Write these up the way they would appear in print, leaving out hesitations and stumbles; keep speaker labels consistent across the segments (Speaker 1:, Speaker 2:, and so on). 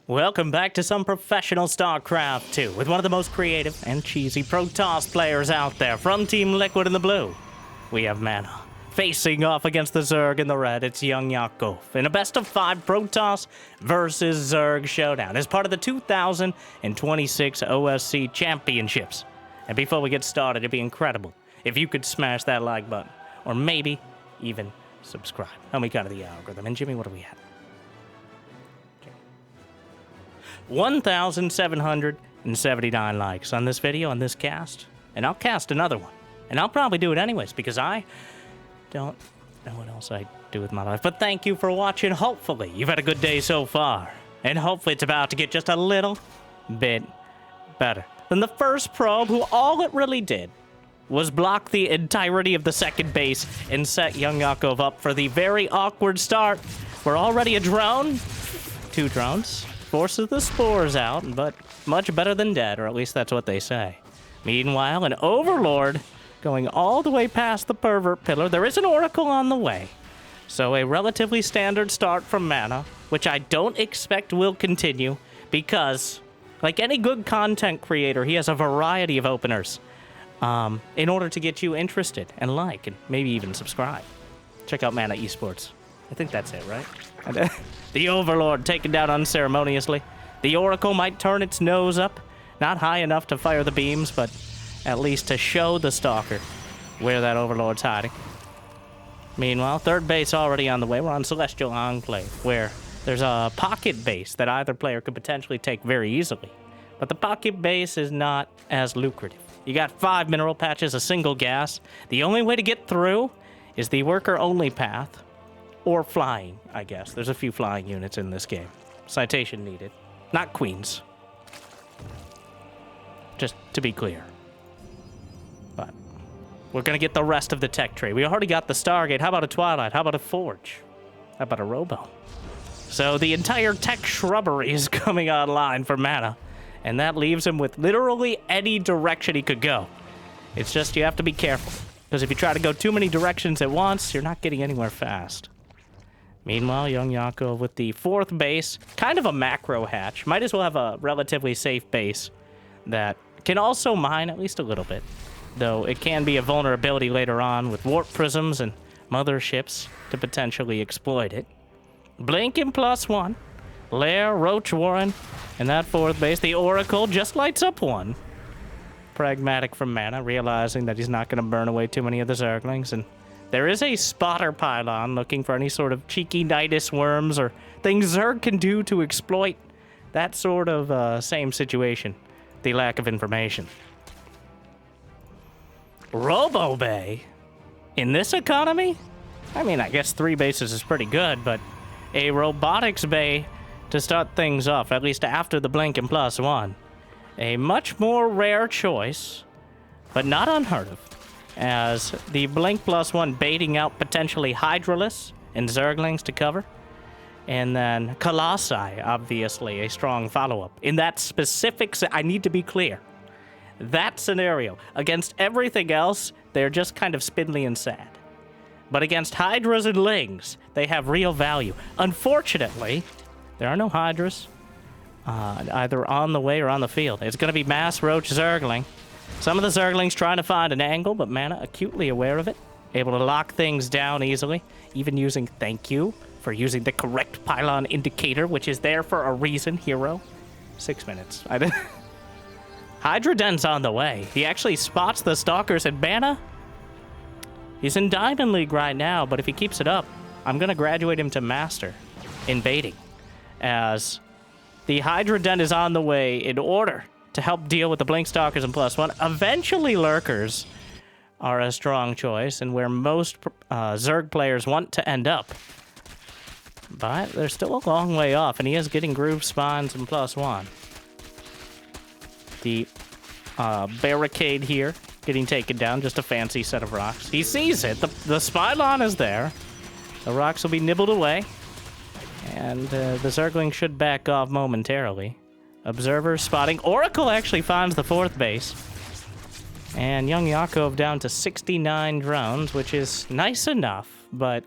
Speaker 1: Welcome back to some professional StarCraft 2 with one of the most creative and cheesy Protoss players out there from Team Liquid in the blue. We have Mana. Facing off against the Zerg in the red, it's YoungYakov in a best of 5 Protoss versus Zerg showdown as part of the 2026 OSC Championships. And before we get started, it'd be incredible if you could smash that like button, or maybe even subscribe. Help me cut the algorithm. And Jimmy, what are we at? 1,779 likes on this video, on this cast, and I'll cast another one. And I'll probably do it anyways, because I don't know what else I do with my life. But thank you for watching. Hopefully, you've had a good day so far. And hopefully it's about to get just a little bit better than the first probe, who all it really did was block the entirety of the second base and set YoungYakov up for the very awkward start. We're already a drone. 2 drones. Forces the spores out, but much better than dead, or at least that's what they say. Meanwhile, an Overlord going all the way past the pervert pillar. There is an Oracle on the way. So a relatively standard start from Mana, which I don't expect will continue, because, like any good content creator, he has a variety of openers in order to get you interested and like, and maybe even subscribe. Check out Mana Esports. I think that's it, right? The Overlord taken down unceremoniously. The Oracle might turn its nose up, not high enough to fire the beams, but at least to show the Stalker where that Overlord's hiding. Meanwhile, third base already on the way. We're on Celestial Enclave, where there's a pocket base that either player could potentially take very easily. But the pocket base is not as lucrative. You got 5 mineral patches, a single gas. The only way to get through is the worker-only path, or flying, I guess. There's a few flying units in this game. Citation needed. Not queens. Just to be clear. But we're going to get the rest of the tech tree. We already got the Stargate. How about a Twilight? How about a Forge? How about a Robo? So the entire tech shrubbery is coming online for Mana. And that leaves him with literally any direction he could go. It's just you have to be careful. Because if you try to go too many directions at once, you're not getting anywhere fast. Meanwhile, YoungYakov with the 4th base, kind of a macro hatch. Might as well have a relatively safe base that can also mine at least a little bit. Though it can be a vulnerability later on with warp prisms and motherships to potentially exploit it. Blinking +1. Lair, Roach Warren, and that 4th base. The Oracle just lights up 1. Pragmatic from Mana, realizing that he's not going to burn away too many of the Zerglings, and there is a spotter pylon looking for any sort of cheeky Nydus worms or things Zerg can do to exploit that sort of same situation. The lack of information. Robo Bay? In this economy? I mean, I guess 3 bases is pretty good, but a robotics bay to start things off, at least after the blinking +1. A much more rare choice, but not unheard of, as the blink +1 baiting out potentially Hydralisk and Zerglings to cover. And then Colossi, obviously, a strong follow-up. In that specific, I need to be clear, that scenario, against everything else, they're just kind of spindly and sad. But against Hydras and Lings, they have real value. Unfortunately, there are no Hydras, either on the way or on the field. It's going to be mass Roach Zergling. Some of the Zerglings trying to find an angle, but Mana acutely aware of it. Able to lock things down easily, even using thank you for using the correct pylon indicator, which is there for a reason, hero. 6 minutes. Hydra Den's on the way. He actually spots the Stalkers, and Mana, he's in Diamond League right now, but if he keeps it up, I'm going to graduate him to Master in baiting, as the Hydra Den is on the way in order to help deal with the Blink Stalkers and +1. Eventually, Lurkers are a strong choice and where most Zerg players want to end up. But they're still a long way off, and he is getting groove spawns and +1. The barricade here getting taken down, just a fancy set of rocks. He sees it. The Spylon is there. The rocks will be nibbled away, and the Zergling should back off momentarily. Observer spotting. Oracle actually finds the 4th base. And YoungYakov down to 69 drones, which is nice enough, but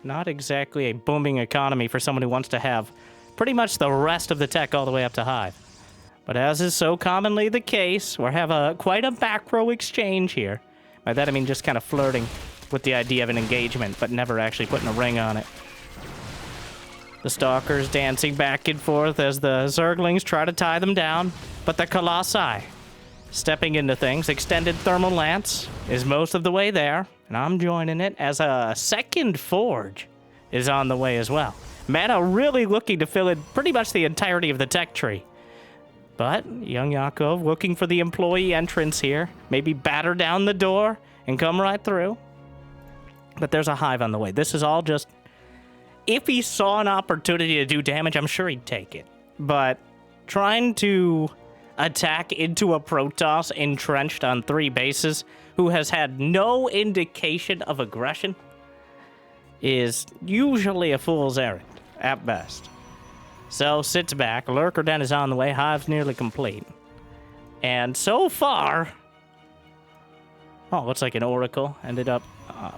Speaker 1: not exactly a booming economy for someone who wants to have pretty much the rest of the tech all the way up to Hive. But as is so commonly the case, we have quite a back row exchange here. By that I mean just kind of flirting with the idea of an engagement, but never actually putting a ring on it. The Stalkers dancing back and forth as the Zerglings try to tie them down, but the Colossi stepping into things. Extended Thermal Lance is most of the way there, and I'm joining it as a second Forge is on the way as well. Mana really looking to fill in pretty much the entirety of the tech tree. But YoungYakov looking for the employee entrance here. Maybe batter down the door and come right through. But there's a Hive on the way. This is all just... If he saw an opportunity to do damage, I'm sure he'd take it. But trying to attack into a Protoss entrenched on 3 bases who has had no indication of aggression is usually a fool's errand, at best. So, sits back. Lurker Den is on the way. Hive's nearly complete. And so far... Oh, looks like an Oracle. Ended up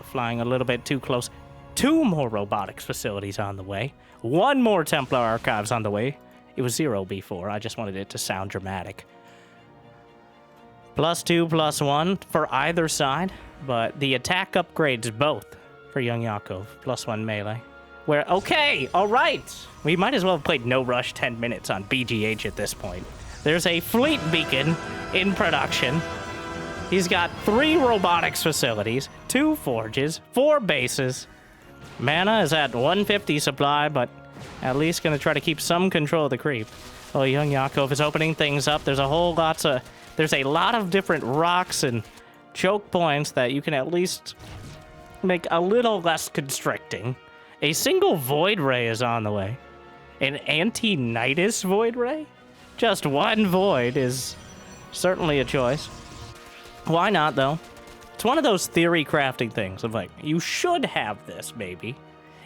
Speaker 1: flying a little bit too close. 2 more robotics facilities on the way. 1 more Templar Archives on the way. It was 0 before. I just wanted it to sound dramatic. +2, +1 for either side. But the attack upgrades both for YoungYakov. +1 melee. Where, okay, all right. We might as well have played No Rush 10 minutes on BGH at this point. There's a fleet beacon in production. He's got 3 robotics facilities, 2 forges, 4 bases. Mana is at 150 supply, but at least going to try to keep some control of the creep. Oh, YoungYakov is opening things up. There's a lot of different rocks and choke points that you can at least make a little less constricting. A single Void Ray is on the way. An anti-Nydus Void Ray? Just 1 Void is certainly a choice. Why not, though? It's one of those theory crafting things of like, you should have this, maybe.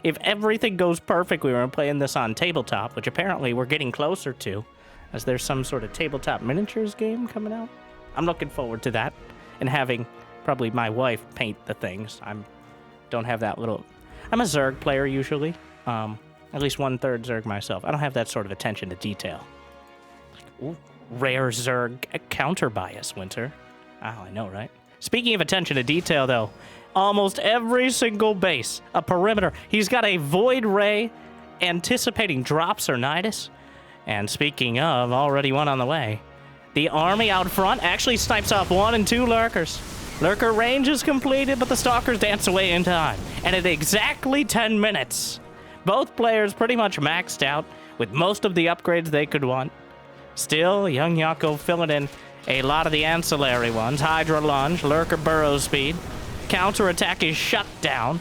Speaker 1: If everything goes perfectly, we're playing this on tabletop, which apparently we're getting closer to, as there's some sort of tabletop miniatures game coming out. I'm looking forward to that, and having probably my wife paint the things. Don't have that little... I'm a Zerg player, usually. At least 1/3 Zerg myself. I don't have that sort of attention to detail. Like, ooh, rare Zerg counter bias, Winter. Oh, I know, right? Speaking of attention to detail, though, almost every single base, a perimeter, he's got a Void Ray anticipating drops or Nydus. And speaking of, already 1 on the way. The army out front actually snipes off 1 and 2 Lurkers. Lurker range is completed, but the Stalkers dance away in time. And at exactly 10 minutes, both players pretty much maxed out with most of the upgrades they could want. Still, YoungYakov filling in a lot of the ancillary ones. Hydra Lunge, Lurker Burrow Speed. Counterattack is shut down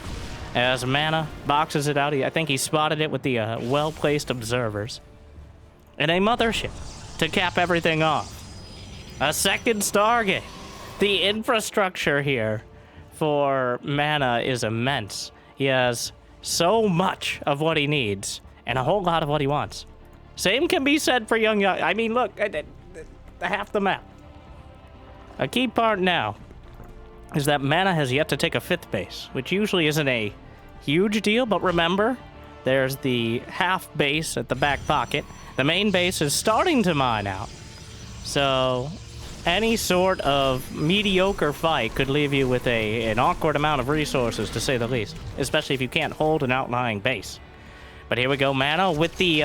Speaker 1: as Mana boxes it out. I think he spotted it with the well-placed observers. And a Mothership to cap everything off. A second Stargate. The infrastructure here for Mana is immense. He has so much of what he needs and a whole lot of what he wants. Same can be said for YoungYakov. I mean, look, half the map. A key part now is that Mana has yet to take a 5th base, which usually isn't a huge deal, but remember, there's the half base at the back pocket. The main base is starting to mine out. So any sort of mediocre fight could leave you with an awkward amount of resources, to say the least, especially if you can't hold an outlying base. But here we go, Mana, with the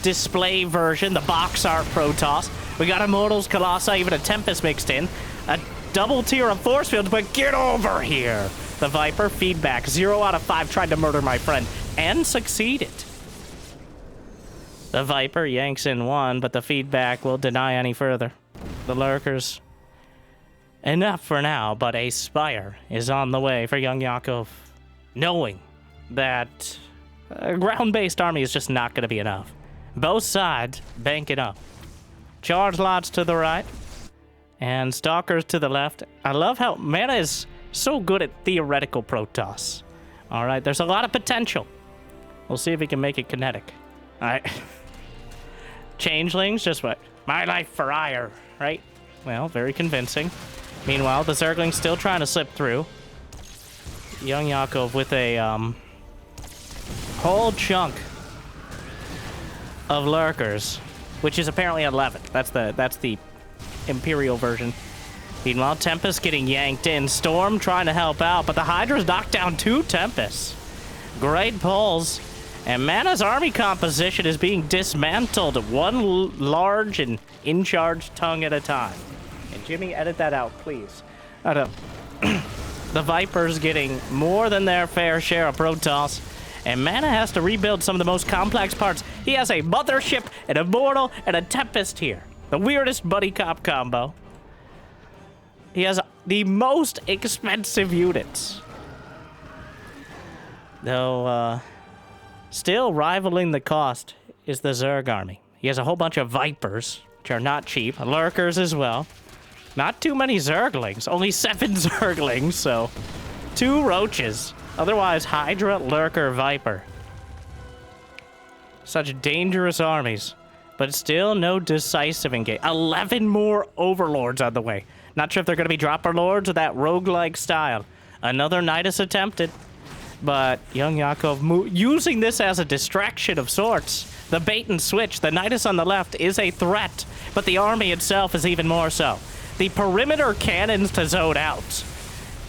Speaker 1: display version, the box art Protoss. We got Immortals, Colossi, even a Tempest mixed in. A double tier of force fields, but get over here! The Viper, feedback, 0 out of 5, tried to murder my friend, and succeeded. The Viper yanks in 1, but the feedback will deny any further. The Lurkers, enough for now, but a Spire is on the way for YoungYakov, knowing that a ground-based army is just not going to be enough. Both sides bank it up. Charge lots to the right, and Stalkers to the left. I love how Mana is so good at theoretical Protoss. All right, there's a lot of potential. We'll see if he can make it kinetic. All right. Changelings, just what? My life for ire, right? Well, very convincing. Meanwhile, the Zergling's still trying to slip through. YoungYakov with a whole chunk of lurkers, which is apparently 11. That's the Imperial version. Meanwhile, Tempest getting yanked in. Storm trying to help out, but the Hydra's knocked down 2 Tempests. Great pulls. And Mana's army composition is being dismantled, one large and in-charge tongue at a time. And Jimmy, edit that out, please. I don't. The Viper's getting more than their fair share of Protoss, and Mana has to rebuild some of the most complex parts. He has a Mothership, an Immortal, and a Tempest here. The weirdest buddy cop combo. He has the most expensive units. Though, still rivaling the cost is the Zerg army. He has a whole bunch of Vipers, which are not cheap. Lurkers as well. Not too many Zerglings. Only 7 Zerglings, so 2 Roaches. Otherwise, Hydra, Lurker, Viper. Such dangerous armies. But still no decisive engage. 11 more Overlords on the way. Not sure if they're going to be Dropper Lords or that roguelike style. Another Nydus attempted. But YoungYakov using this as a distraction of sorts. The bait and switch. The Nydus on the left is a threat, but the army itself is even more so. The perimeter cannons to zone out.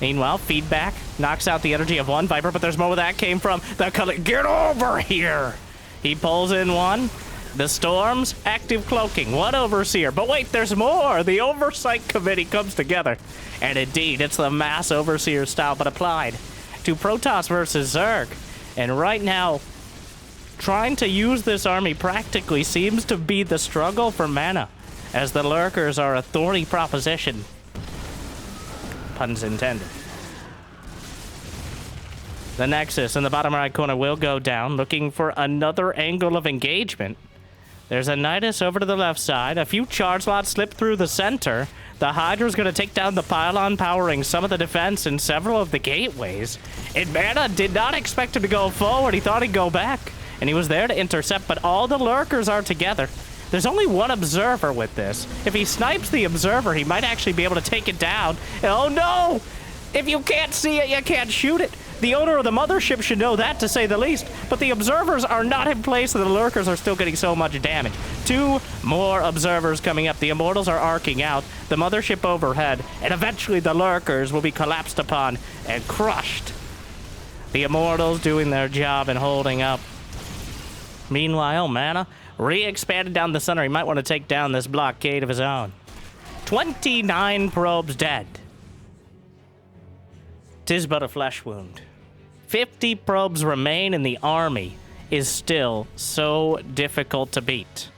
Speaker 1: Meanwhile, feedback knocks out the energy of one Viper, but there's more where that came from. Get over here! He pulls in one. The Storms, active cloaking, one Overseer. But wait, there's more! The Oversight Committee comes together. And indeed, it's the mass Overseer style, but applied to Protoss versus Zerg. And right now, trying to use this army practically seems to be the struggle for Mana, as the Lurkers are a thorny proposition. Puns intended. The Nexus in the bottom right corner will go down, looking for another angle of engagement. There's a Nydus over to the left side. A few charge slots slip through the center. The Hydra's going to take down the pylon, powering some of the defense and several of the gateways. And Mana did not expect him to go forward. He thought he'd go back, and he was there to intercept, but all the Lurkers are together. There's only one Observer with this. If he snipes the Observer, he might actually be able to take it down. Oh no! If you can't see it, you can't shoot it. The owner of the Mothership should know that, to say the least. But the Observers are not in place, so the Lurkers are still getting so much damage. 2 more Observers coming up. The Immortals are arcing out. The Mothership overhead. And eventually the Lurkers will be collapsed upon and crushed. The Immortals doing their job and holding up. Meanwhile, Mana re-expanded down the center. He might want to take down this blockade of his own. 29 probes dead. 'Tis but a flesh wound. 50 probes remain, and the army is still so difficult to beat.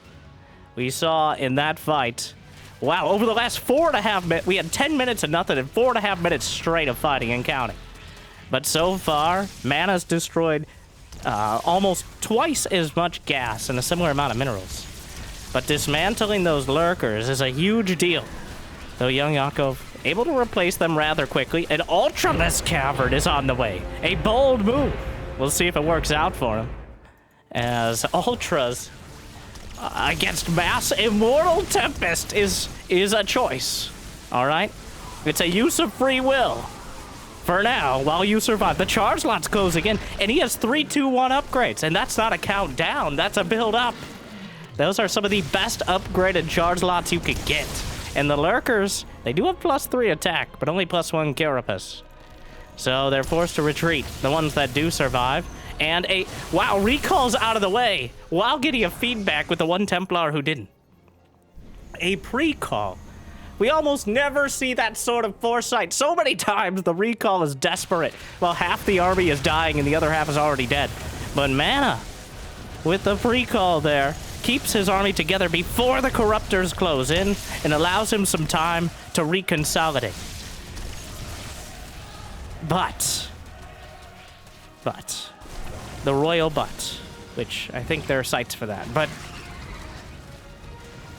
Speaker 1: We saw in that fight, wow, over the last 4.5 minutes, we had 10 minutes of nothing and 4.5 minutes straight of fighting and counting. But so far, Mana's destroyed almost twice as much gas and a similar amount of minerals. But dismantling those Lurkers is a huge deal. Though YoungYakov able to replace them rather quickly. An Ultramus Cavern is on the way. A bold move. We'll see if it works out for him. As Ultras against Mass Immortal Tempest is a choice. All right? It's a use of free will. For now, while you survive. The charge slot's closing in, and he has 3-2-1 upgrades. And that's not a countdown. That's a build up. Those are some of the best upgraded charge slots you could get. And the Lurkers, they do have +3 attack, but only +1 carapace. So they're forced to retreat, the ones that do survive. And wow, recall's out of the way, while getting a feedback with the one Templar who didn't. A pre-call. We almost never see that sort of foresight. So many times the recall is desperate, while half the army is dying and the other half is already dead. But Mana, with the pre-call there, keeps his army together before the Corruptors close in and allows him some time to reconsolidate. But, the Royal Butt, which I think there are sites for that, but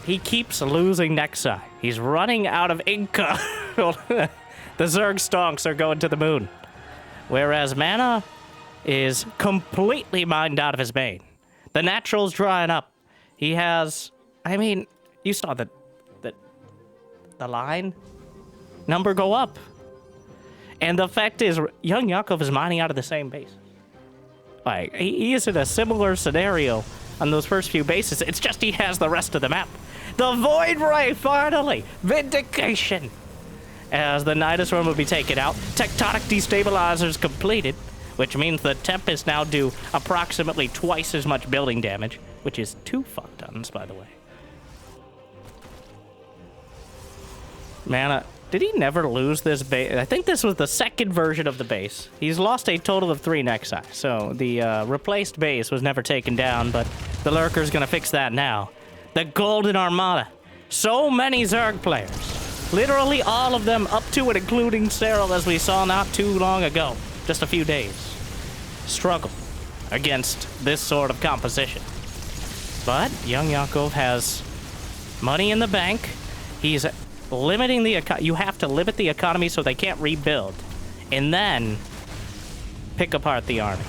Speaker 1: he keeps losing Nexi. He's running out of Inca. The Zerg stonks are going to the moon. Whereas Mana is completely mined out of his bane. The natural's drying up. He has, I mean, you saw the line number go up. And the fact is, YoungYakov is mining out of the same base. Like, he is in a similar scenario on those first few bases. It's just he has the rest of the map. The Void Ray, finally! Vindication! As the Nydus Worm will be taken out, tectonic destabilizers completed, which means the Tempests now do approximately twice as much building damage, which is 2 fuck tons, by the way. Mana, did he never lose this base? I think this was the second version of the base. He's lost a total of 3 Nexi, so the replaced base was never taken down, but the Lurker's gonna fix that now. The Golden Armada. So many Zerg players. Literally all of them, up to and including Cyril, as we saw not too long ago. Just a few days. Struggle against this sort of composition. But YoungYakov has money in the bank. He's limiting the you have to limit the economy so they can't rebuild. And then pick apart the army.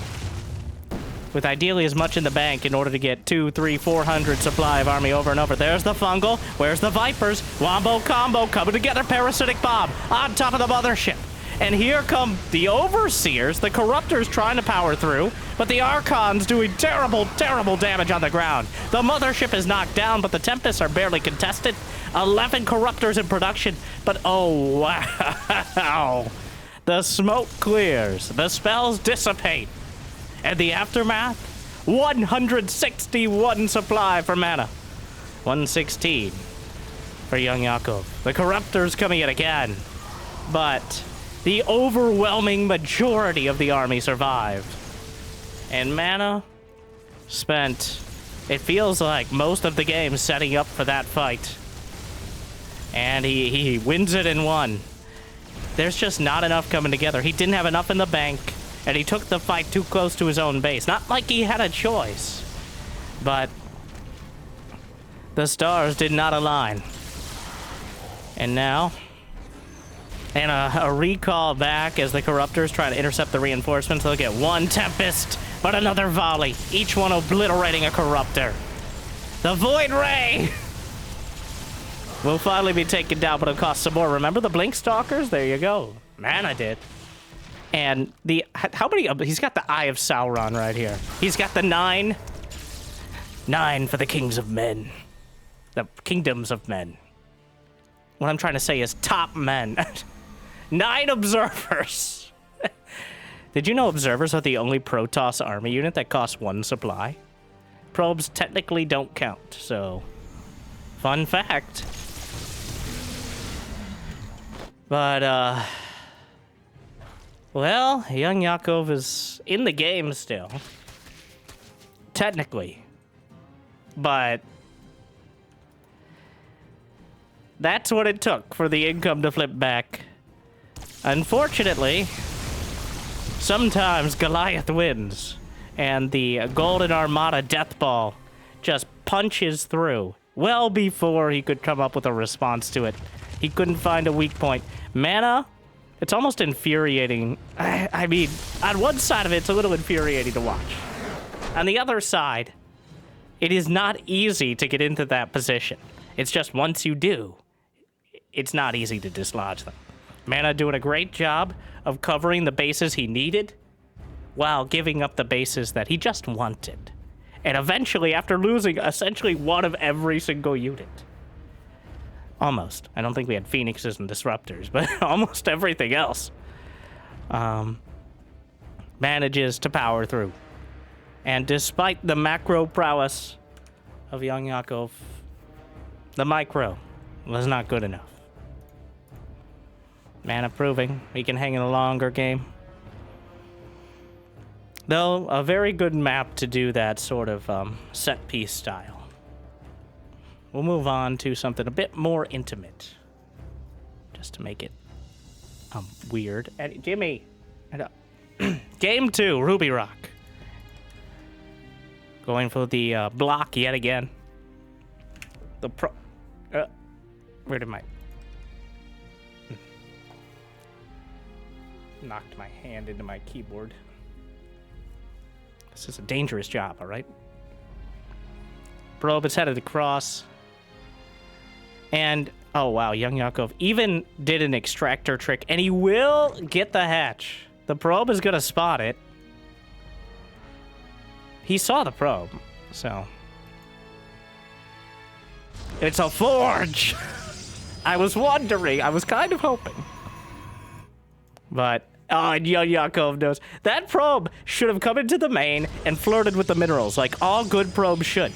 Speaker 1: With ideally as much in the bank in order to get 200, 300, 400 supply of army over and over. There's the fungal. Where's the Vipers? Wombo combo coming together. Parasitic bomb on top of the mothership. And here come the Overseers, the Corruptors trying to power through, but the Archons doing terrible, terrible damage on the ground. The mothership is knocked down, but the Tempests are barely contested. 11 Corruptors in production, but oh wow. The smoke clears, the spells dissipate. And the aftermath? 161 supply for mana. 116 for YoungYakov. The Corruptors coming in again. But the overwhelming majority of the army survived. And mana spent, it feels like, most of the game setting up for that fight. And he wins it in 1. There's just not enough coming together. He didn't have enough in the bank. And he took the fight too close to his own base. Not like he had a choice. But the stars did not align. And now, and a recall back as the Corruptors try to intercept the reinforcements. They'll get 1 Tempest, but another volley. Each one obliterating a Corruptor. The Void Ray will finally be taken down, but it'll cost some more. Remember the Blink Stalkers? There you go. Mana did. And the, how many, he's got the Eye of Sauron right here. He's got the 9. 9 for the kings of men. The kingdoms of men. What I'm trying to say is top men. 9 observers. Did you know observers are the only Protoss army unit that costs 1 supply? Probes technically don't count, so fun fact. But, well, YoungYakov is in the game still. Technically. But that's what it took for the income to flip back. Unfortunately, sometimes Goliath wins, and the Golden Armada Death Ball just punches through well before he could come up with a response to it. He couldn't find a weak point. Mana, it's almost infuriating. I mean, on one side of it, it's a little infuriating to watch. On the other side, it is not easy to get into that position. It's just once you do, it's not easy to dislodge them. Mana doing a great job of covering the bases he needed while giving up the bases that he just wanted. And eventually, after losing essentially 1 of every single unit. Almost. I don't think we had Phoenixes and Disruptors, but almost everything else manages to power through. And despite the macro prowess of YoungYakov, the micro was not good enough. Mana proving he can hang in a longer game. Though, a very good map to do that sort of set-piece style. We'll move on to something a bit more intimate. Just to make it weird. And Jimmy! Game 2, Ruby Rock. Going for the block yet again. The pro... where did my... Knocked my hand into my keyboard. This is a dangerous job, alright? Probe is headed across. And, oh wow, YoungYakov even did an extractor trick, and he will get the hatch. The probe is gonna spot it. He saw the probe, so It's a forge! I was wondering. I was kind of hoping. But, oh, and YoungYakov knows. That probe should have come into the main and flirted with the minerals, like all good probes should.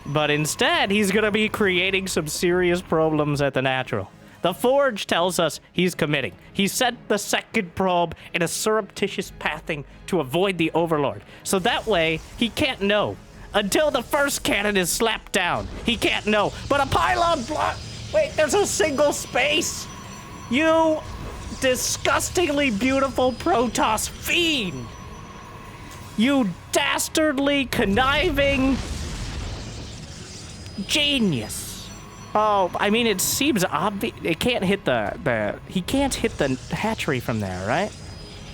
Speaker 1: But instead, he's gonna be creating some serious problems at the natural. The forge tells us he's committing. He sent the second probe in a surreptitious pathing to avoid the Overlord. So that way, he can't know. Until the first cannon is slapped down, he can't know. But a pylon block... Wait, there's a single space! You disgustingly beautiful Protoss fiend! You dastardly, conniving... genius. Oh, I mean, it seems obvious. It can't hit he can't hit the hatchery from there, right?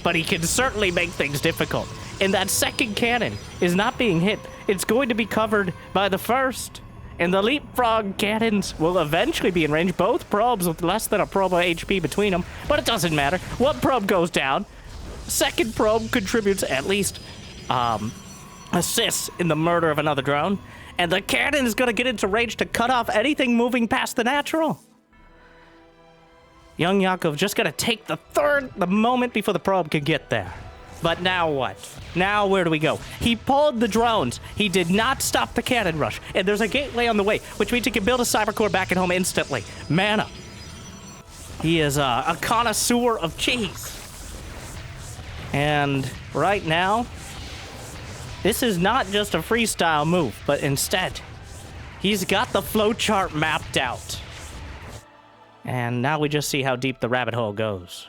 Speaker 1: But he can certainly make things difficult. And that second cannon is not being hit. It's going to be covered by the first. And the leapfrog cannons will eventually be in range. Both probes with less than a probe of HP between them. But it doesn't matter. One probe goes down. Second probe contributes at least assists in the murder of another drone. And the cannon is going to get into range to cut off anything moving past the natural. YoungYakov just got to take the moment before the probe can get there. But now what? Now where do we go? He pulled the drones. He did not stop the cannon rush. And there's a gateway on the way, which means he can build a cybercore back at home instantly. Mana. He is a connoisseur of cheese. And right now, this is not just a freestyle move, but instead, he's got the flowchart mapped out. And now we just see how deep the rabbit hole goes.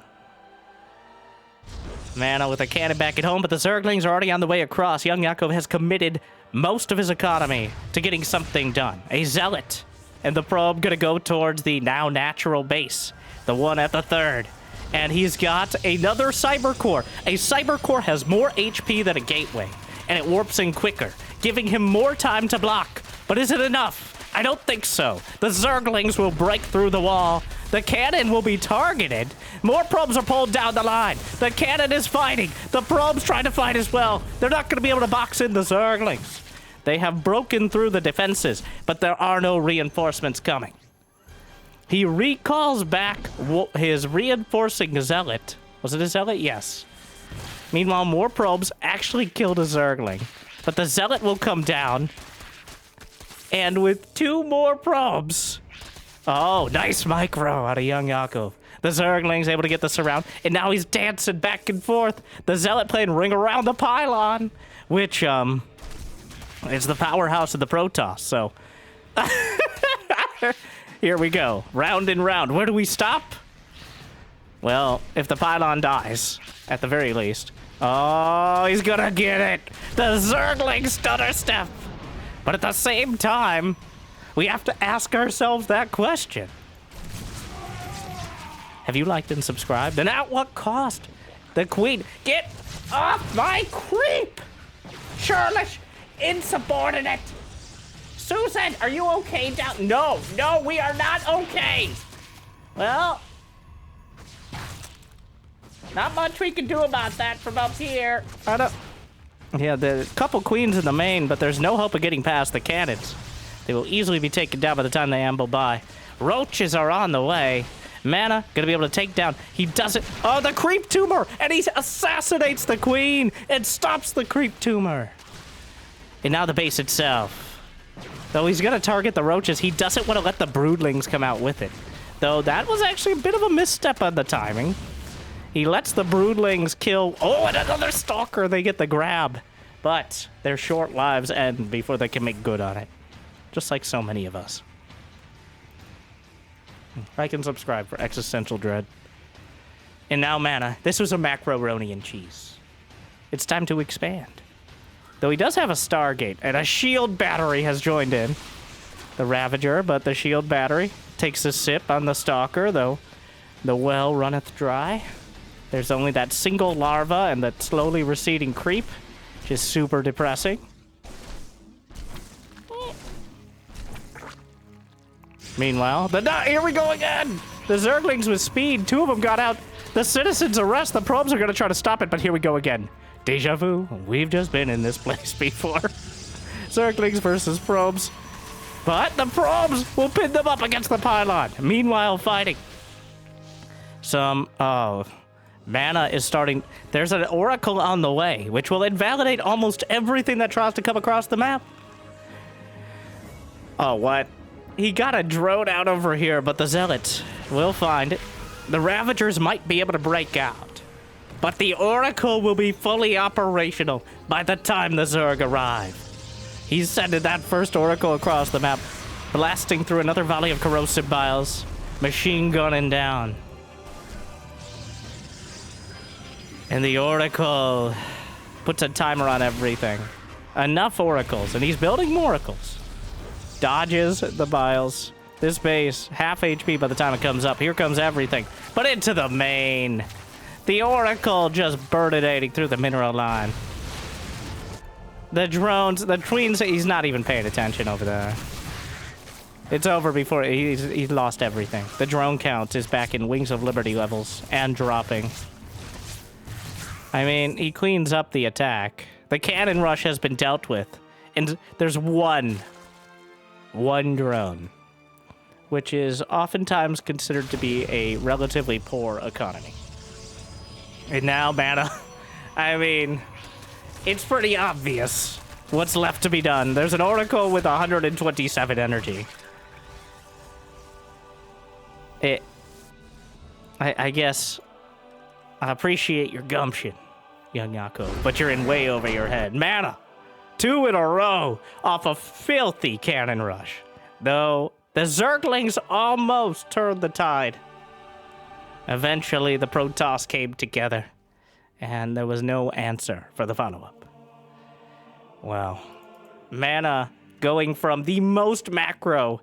Speaker 1: Mana with a cannon back at home, but the Zerglings are already on the way across. YoungYakov has committed most of his economy to getting something done. A Zealot. And the probe gonna go towards the now natural base. The one at the third. And he's got another Cybercore. A Cybercore has more HP than a gateway. And it warps in quicker, giving him more time to block. But is it enough? I don't think so. The Zerglings will break through the wall. The cannon will be targeted. More probes are pulled down the line. The cannon is fighting. The probe's trying to fight as well. They're not going to be able to box in the Zerglings. They have broken through the defenses, but there are no reinforcements coming. He recalls back his reinforcing Zealot. Was it a Zealot? Yes. Meanwhile, more probes actually killed a Zergling. But the Zealot will come down. And with 2 more probes... Oh, nice micro out of YoungYakov. The Zergling's able to get the surround. And now he's dancing back and forth. The Zealot playing Ring Around the Pylon. Which, is the powerhouse of the Protoss, so... Here we go. Round and round. Where do we stop? Well, if the pylon dies, at the very least. Oh, he's gonna get it! The Zergling stutter step! But at the same time, we have to ask ourselves that question. Have you liked and subscribed? And at what cost? The queen, get off my creep! Churlish, insubordinate! Susan, are you okay down? No, we are not okay! Well, not much we can do about that from up here. Yeah, the couple queens in the main, but there's no hope of getting past the cannons. They will easily be taken down by the time they amble by. Roaches are on the way. Mana, gonna be able to take down. He does it. Oh, the creep tumor! And he assassinates the queen and stops the creep tumor. And now the base itself. Though he's gonna target the roaches, he doesn't want to let the broodlings come out with it. Though that was actually a bit of a misstep on the timing. He lets the broodlings kill... Oh, and another stalker! They get the grab. But their short lives end before they can make good on it. Just like so many of us. Like and subscribe for existential dread. And now Mana. This was a macaroni cheese. It's time to expand. Though he does have a Stargate, and a shield battery has joined in. The Ravager, but the shield battery takes a sip on the stalker, though the well runneth dry. There's only that single larva and that slowly receding creep, which is super depressing. Meanwhile, here we go again! The Zerglings with speed, 2 of them got out. The citizens arrest, the probes are gonna try to stop it, but here we go again. Deja vu, we've just been in this place before. Zerglings versus probes. But the probes will pin them up against the pylon. Meanwhile, fighting. Mana is starting. There's an oracle on the way, which will invalidate almost everything that tries to come across the map. Oh, what? He got a drone out over here, but the zealots will find it. The Ravagers might be able to break out, but the oracle will be fully operational by the time the Zerg arrive. He's sending that first oracle across the map, blasting through another volley of corrosive biles, machine gunning down. And the oracle puts a timer on everything. Enough oracles, and he's building more oracles. Dodges the biles. This base, half HP by the time it comes up. Here comes everything. But into the main. The oracle just burninating through the mineral line. The drones, the tweens, he's not even paying attention over there. It's over before he's lost everything. The drone count is back in Wings of Liberty levels and dropping. I mean, he cleans up the attack. The cannon rush has been dealt with. And there's one drone, which is oftentimes considered to be a relatively poor economy. And now, mana, I mean, it's pretty obvious what's left to be done. There's an oracle with 127 energy. I guess I appreciate your gumption, YoungYakov, but you're in way over your head. Mana, 2 in a row off a filthy cannon rush. Though the Zerglings almost turned the tide. Eventually, the Protoss came together, and there was no answer for the follow-up. Well, mana going from the most macro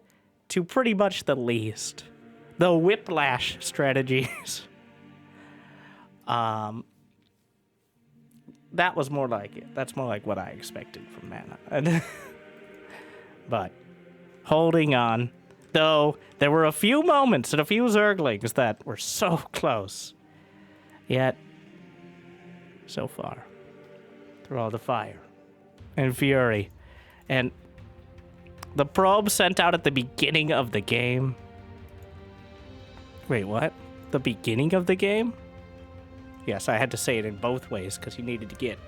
Speaker 1: to pretty much the least. The whiplash strategies. That was more like it. That's more like what I expected from mana. But holding on. Though there were a few moments and a few Zerglings that were so close. Yet, so far, through all the fire and fury. And the probe sent out at the beginning of the game. Wait, what? The beginning of the game? Yes, I had to say it in both ways because you needed to get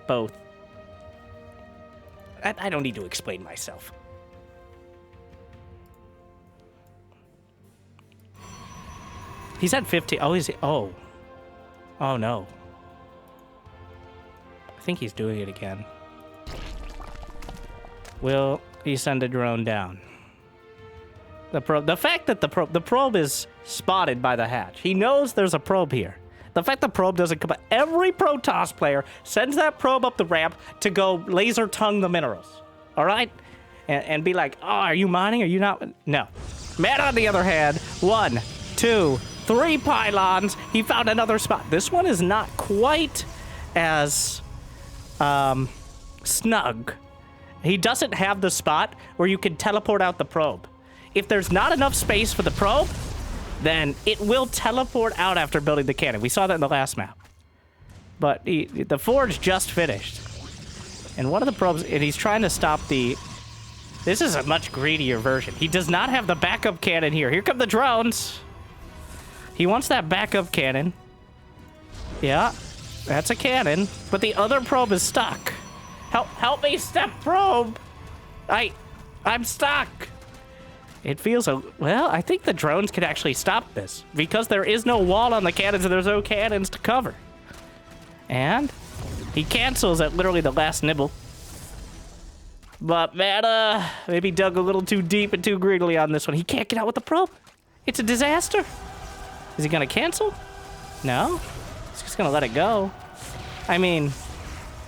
Speaker 1: both. I don't need to explain myself. He's at 50. Oh, is he? Oh. Oh, no. I think he's doing it again. Will he send a drone down? The fact that the probe is spotted by the hatch. He knows there's a probe here. The fact the probe doesn't come up. Every Protoss player sends that probe up the ramp to go laser tongue the minerals. All right? And be like, oh, are you mining? Are you not? No. Matt, on the other hand, 1, 2, 3 pylons. He found another spot. This one is not quite as snug. He doesn't have the spot where you can teleport out the probe. If there's not enough space for the probe, then it will teleport out after building the cannon. We saw that in the last map. But the forge just finished. And one of the probes, and he's trying to stop the... This is a much greedier version. He does not have the backup cannon here. Here come the drones. He wants that backup cannon. Yeah, that's a cannon. But the other probe is stuck. Help me, step probe. I'm stuck. It feels well, I think the drones can actually stop this because there is no wall on the cannons and there's no cannons to cover. And he cancels at literally the last nibble. But mana maybe dug a little too deep and too greedily on this one. He can't get out with the probe. It's a disaster. Is he gonna cancel? No. He's just gonna let it go. I mean,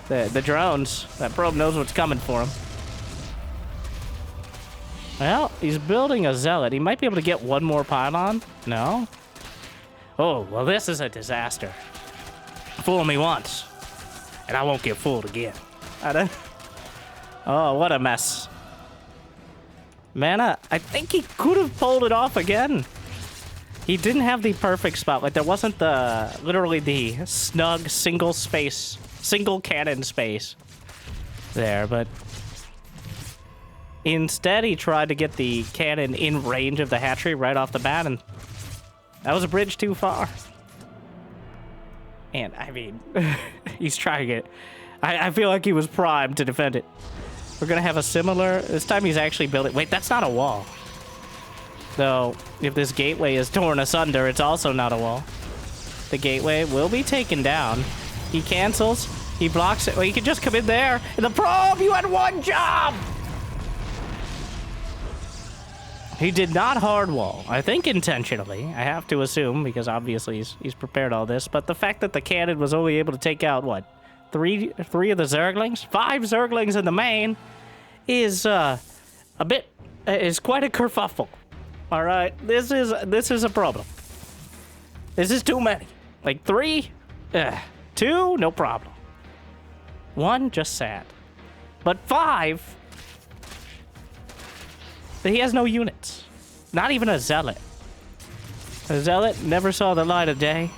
Speaker 1: the drones, that probe knows what's coming for him. Well, he's building a zealot. He might be able to get one more pylon. No? Oh, well, this is a disaster. Fool me once, and I won't get fooled again. Oh, what a mess. Mana, I think he could have pulled it off again. He didn't have the perfect spot. Like, there wasn't literally the snug single cannon space there, but Instead, he tried to get the cannon in range of the hatchery right off the bat, and that was a bridge too far. And, I mean, he's trying it. I feel like he was primed to defend it. We're going to have a similar... This time he's actually building... Wait, that's not a wall. Though, if this gateway is torn asunder, it's also not a wall. The gateway will be taken down. He cancels. He blocks it. Well, you can just come in there. And the probe, you had one job! He did not hard wall. I think intentionally. I have to assume, because obviously he's prepared all this. But the fact that the cannon was only able to take out, what? Three of the Zerglings? 5 Zerglings in the main is is quite a kerfuffle. All right, this is a problem. This is too many. Like 3, 2, no problem. 1, just sad. But 5, he has no units. Not even a zealot. A zealot never saw the light of day.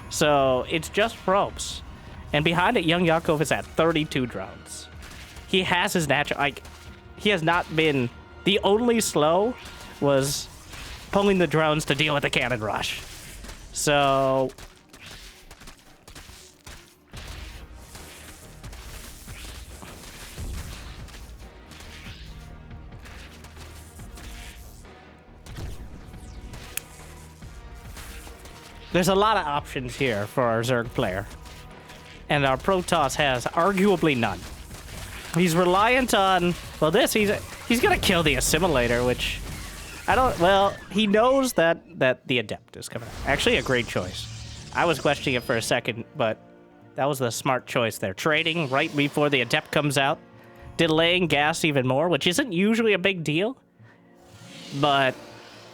Speaker 1: So it's just probes. And behind it, YoungYakov is at 32 drones. He has his natural... Like, he has not been... The only slow was pulling the drones to deal with the cannon rush. So... There's a lot of options here for our Zerg player. And our Protoss has arguably none. He's reliant on... Well, he's gonna kill the assimilator, which... Well, he knows that the Adept is coming out. Actually, a great choice. I was questioning it for a second, but that was the smart choice there. Trading right before the Adept comes out. Delaying gas even more, which isn't usually a big deal. But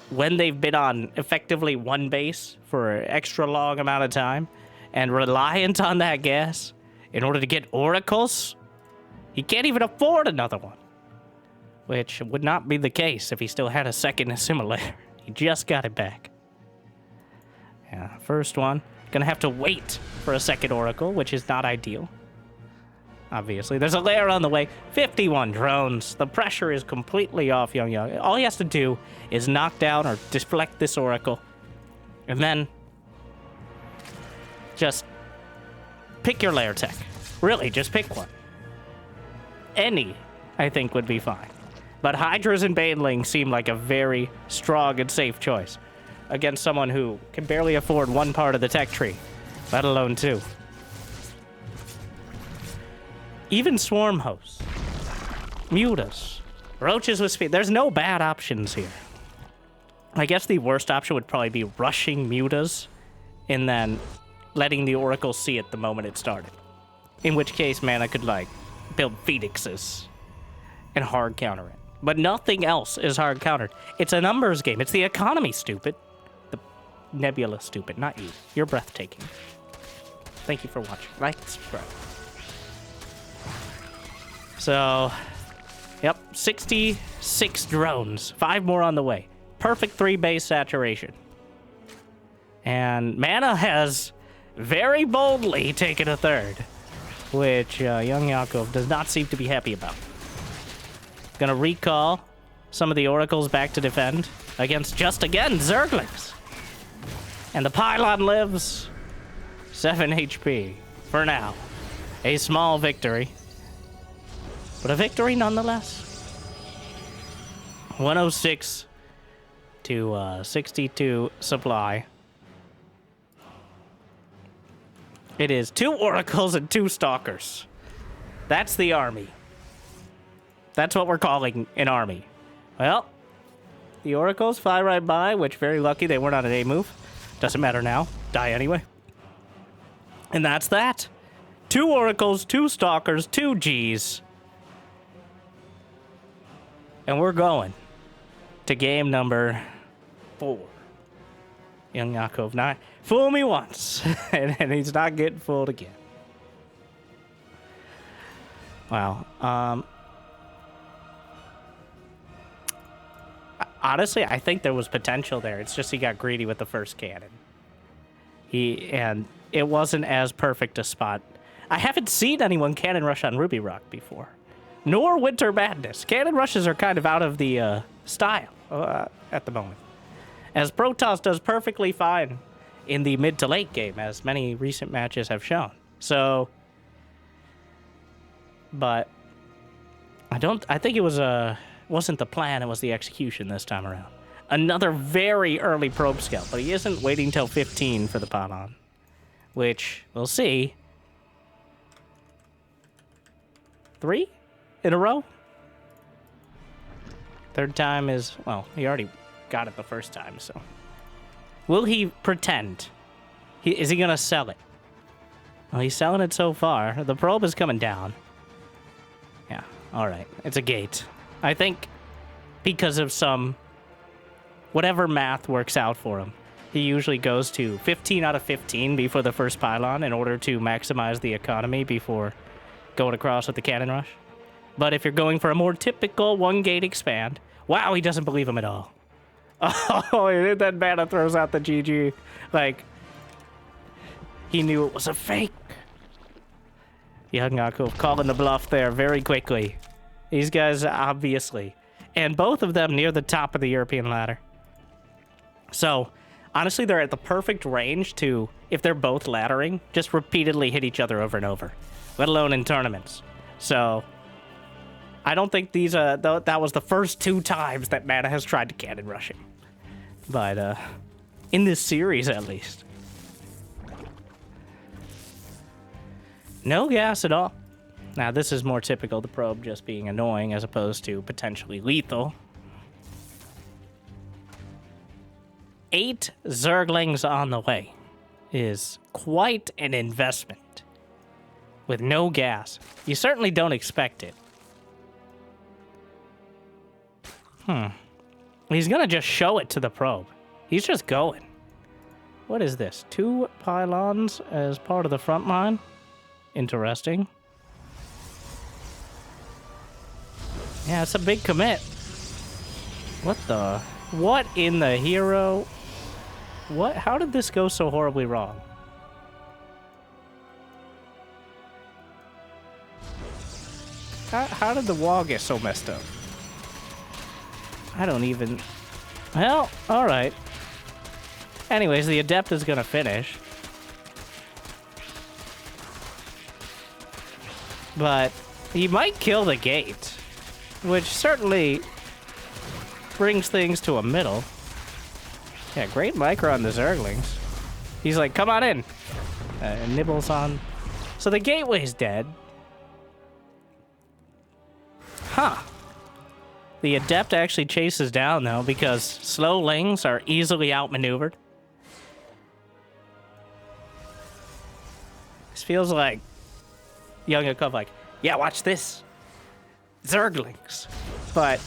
Speaker 1: when they've been on effectively one base for an extra long amount of time, and reliant on that gas in order to get oracles, he can't even afford another one. Which would not be the case if he still had a second assimilator. He just got it back. Yeah, first one. Gonna have to wait for a second oracle, which is not ideal. Obviously, there's a layer on the way. 51 drones. The pressure is completely off YoungYakov. All he has to do is knock down or deflect this oracle. And then just pick your layer tech. Really, just pick one. Any, I think, would be fine. But Hydras and Baneling seem like a very strong and safe choice against someone who can barely afford one part of the tech tree, let alone 2. Even Swarm Hosts, Mutas, Roaches with speed. There's no bad options here. I guess the worst option would probably be rushing Mutas and then letting the Oracle see it the moment it started. In which case, man, I could, like, build Phoenixes and hard counter it. But nothing else is hard countered. It's a numbers game. It's the economy, stupid. The Nebula, stupid. Not you. You're breathtaking. Thank you for watching. Like, subscribe. So, yep, 66 drones. 5 more on the way. Perfect 3 base saturation. And Mana has very boldly taken a 3rd, which YoungYakov does not seem to be happy about. Gonna recall some of the oracles back to defend against just, again, Zerglings. And the pylon lives. 7 HP for now. A small victory. But a victory nonetheless. 106 to 62 supply. It is 2 oracles and 2 stalkers. That's the army. That's what we're calling an army. Well, the oracles fly right by, which very lucky they weren't on an A move. Doesn't matter now. Die anyway. And that's that. 2 oracles, 2 stalkers, 2 Gs. And we're going to game number 4. YoungYakov not fool me once, and he's not getting fooled again. Wow. Honestly, I think there was potential there. It's just he got greedy with the first cannon. And it wasn't as perfect a spot. I haven't seen anyone cannon rush on Ruby Rock before. nor Winter Madness. Cannon rushes are kind of out of the style at the moment, as Protoss does perfectly fine in the mid to late game, as many recent matches have shown. So, but I think it wasn't the plan, it was the execution this time around. Another very early probe scout, but he isn't waiting till 15 for the pylon, which we'll see. 3 in a row? Third time is, well, he already got it the first time, so. Will he pretend? Is he gonna sell it? Well, he's selling it so far. The probe is coming down. Yeah, alright. It's a gate. I think because of some, whatever math works out for him, he usually goes to 15 out of 15 before the first pylon in order to maximize the economy before going across with the cannon rush. But if you're going for a more typical one-gate expand, wow, he doesn't believe him at all. Oh, and then Mana throws out the GG. Like, he knew it was a fake. YoungYakov calling the bluff there very quickly. These guys, obviously. And both of them near the top of the European ladder. So, honestly, they're at the perfect range to, if they're both laddering, just repeatedly hit each other over and over. Let alone in tournaments. So, I don't think these, that was the first 2 times that Mana has tried to cannon rush him. But, in this series, at least. No gas at all. Now, this is more typical, the probe just being annoying as opposed to potentially lethal. 8 Zerglings on the way is quite an investment. With no gas. You certainly don't expect it. He's gonna just show it to the probe. He's just going. What is this? 2 pylons as part of the front line? Interesting. Yeah, it's a big commit. What in the hero? What? How did this go so horribly wrong? How did the wall get so messed up? I don't even... Well, alright. Anyways, the Adept is gonna finish. But he might kill the gate, which certainly brings things to a middle. Yeah, great micro on the Zerglings. He's like, come on in. Nibbles on. So the gateway's dead. Huh. The Adept actually chases down, though, because slow lings are easily outmaneuvered. This feels like YoungYakov, like, yeah, watch this. Zerglings. But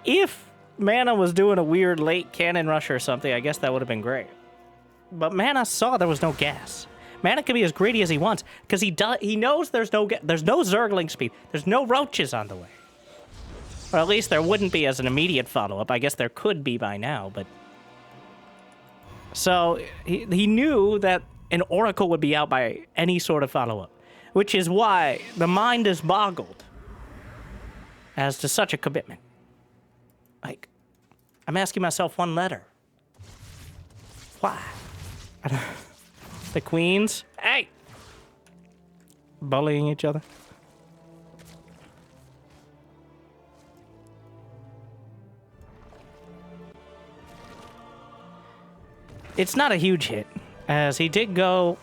Speaker 1: if Mana was doing a weird late cannon rush or something, I guess that would have been great. But Mana saw there was no gas. Mana can be as greedy as he wants, because he knows there's no Zergling speed. There's no roaches on the way. Or at least there wouldn't be as an immediate follow-up. I guess there could be by now, but... So, he knew that an Oracle would be out by any sort of follow-up. Which is why the mind is boggled as to such a commitment. Like, I'm asking myself one letter. Why? The queens? Hey! Bullying each other. It's not a huge hit, as he did go...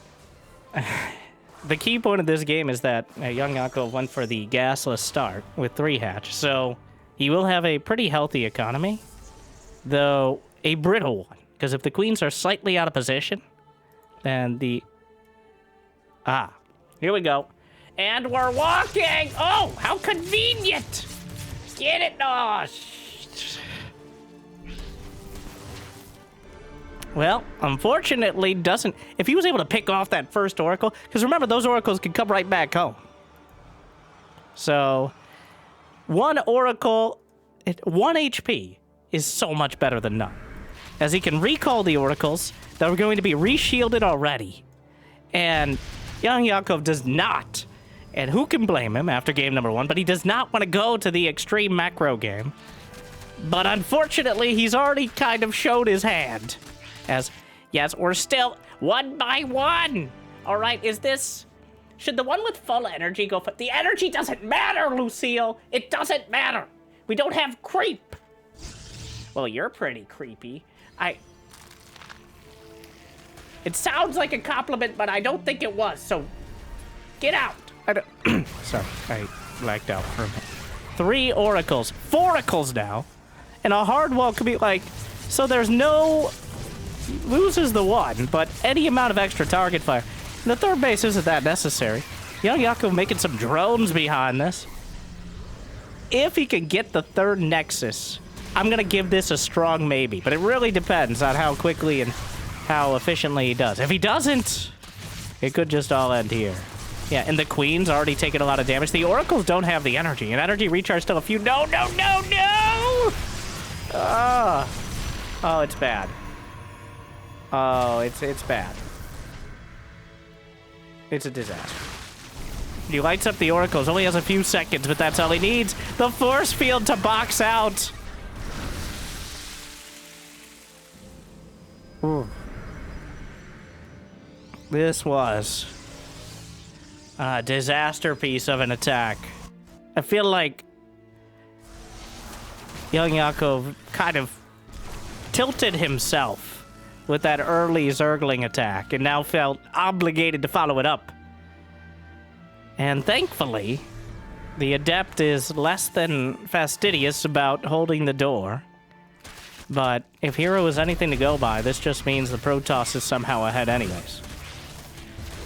Speaker 1: The key point of this game is that YoungYakov went for the gasless start with 3 hatch, so he will have a pretty healthy economy, though a brittle one, because if the queens are slightly out of position, then the... Ah, here we go. And we're walking! Oh, how convenient! Get it? Oh, Well, unfortunately, doesn't... If he was able to pick off that first Oracle... Because remember, those Oracles can come right back home. So, 1 Oracle... 1 HP is so much better than none. As he can recall the Oracles that are going to be re-shielded already. And YoungYakov does not, and who can blame him after game number 1, but he does not want to go to the extreme macro game. But unfortunately, he's already kind of showed his hand. As, yes, we're still 1 by 1. All right, is this... Should the one with full energy go for... The energy doesn't matter, Lucille. It doesn't matter. We don't have creep. Well, you're pretty creepy. It sounds like a compliment, but I don't think it was, so... Get out. Sorry, I blacked out for a minute. 3 oracles. 4 oracles now. And a hard wall could be like... So there's no... Loses the 1, but any amount of extra target fire. And the third base isn't that necessary. YoungYakov making some drones behind this. If he can get the 3rd Nexus, I'm going to give this a strong maybe. But it really depends on how quickly and how efficiently he does. If he doesn't, it could just all end here. Yeah, and the Queen's already taken a lot of damage. The Oracles don't have the energy, and energy recharge still a few. No, no, no, no! Oh, it's bad. Oh, it's bad. It's a disaster. He lights up the Oracles, only has a few seconds, but that's all he needs. The force field to box out. Ooh. This was a disaster piece of an attack. I feel like YoungYakov kind of tilted himself with that early Zergling attack and now felt obligated to follow it up. And thankfully, the Adept is less than fastidious about holding the door. But if Hero is anything to go by, this just means the Protoss is somehow ahead anyways.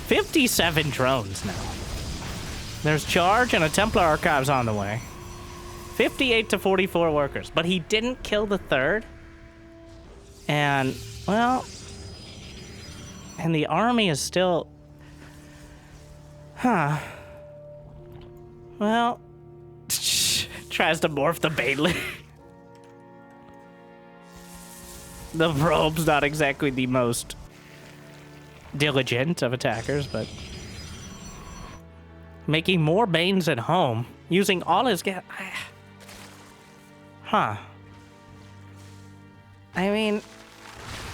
Speaker 1: 57 drones now. There's Charge and a Templar Archives on the way. 58 to 44 workers. But he didn't kill the 3rd. And, well... And the army is still... Huh. Well... Tries to morph the Baneling. The probe's not exactly the most diligent of attackers, but making more Banes at home, using all his gas. Huh. I mean,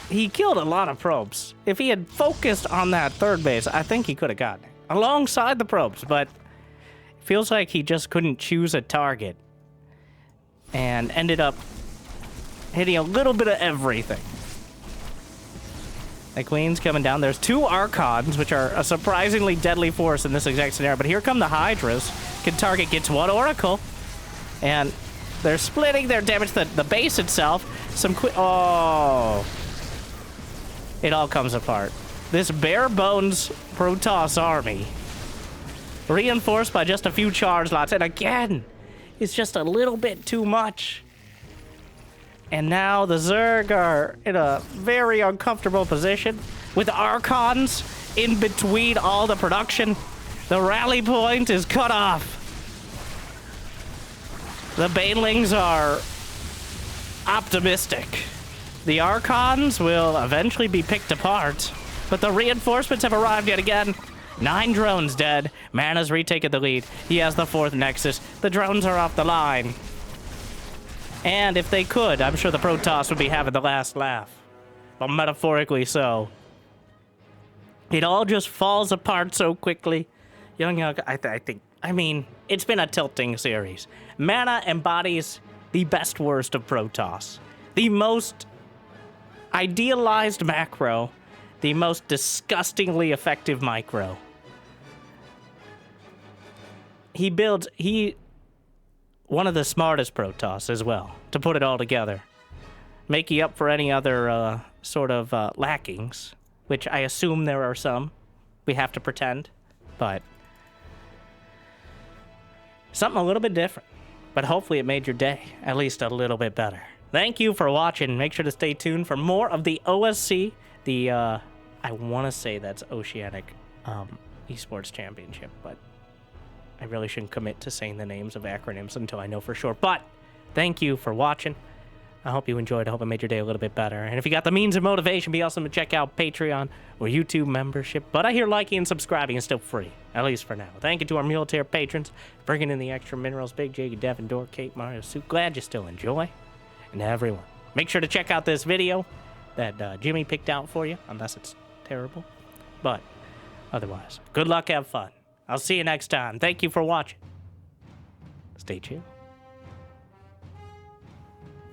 Speaker 1: he killed a lot of probes. If he had focused on that 3rd base, I think he could have gotten it alongside the probes, but it feels like he just couldn't choose a target and ended up hitting a little bit of everything. The Queen's coming down. There's 2 Archons, which are a surprisingly deadly force in this exact scenario. But here come the Hydras. Can target gets 1 Oracle. And they're splitting their damage to the base itself. Oh. It all comes apart. This bare bones Protoss army, reinforced by just a few charge lots. And again, it's just a little bit too much. And now the Zerg are in a very uncomfortable position with Archons in between all the production. The rally point is cut off. The Banelings are optimistic. The Archons will eventually be picked apart, but the reinforcements have arrived yet again. 9 drones dead. Mana's retaken the lead. He has the 4th Nexus. The drones are off the line. And if they could, I'm sure the Protoss would be having the last laugh. But metaphorically so. It all just falls apart so quickly. YoungYakov, I mean, it's been a tilting series. Mana embodies the best worst of Protoss. The most idealized macro. The most disgustingly effective micro. One of the smartest Protoss as well, to put it all together. Making up for any other sort of lackings, which I assume there are some. We have to pretend, but something a little bit different. But hopefully it made your day at least a little bit better. Thank you for watching. Make sure to stay tuned for more of the OSC, I want to say that's Oceanic Esports Championship, but I really shouldn't commit to saying the names of acronyms until I know for sure. But thank you for watching. I hope you enjoyed. I hope it made your day a little bit better. And if you got the means and motivation, be awesome to check out Patreon or YouTube membership. But I hear liking and subscribing is still free, at least for now. Thank you to our Muletaire patrons, bringing in the extra minerals. Big J, Devin, Dork, Kate, Mario, Sue. Glad you still enjoy. And everyone, make sure to check out this video that Jimmy picked out for you, unless it's terrible. But otherwise, good luck, have fun. I'll see you next time. Thank you for watching. Stay chill.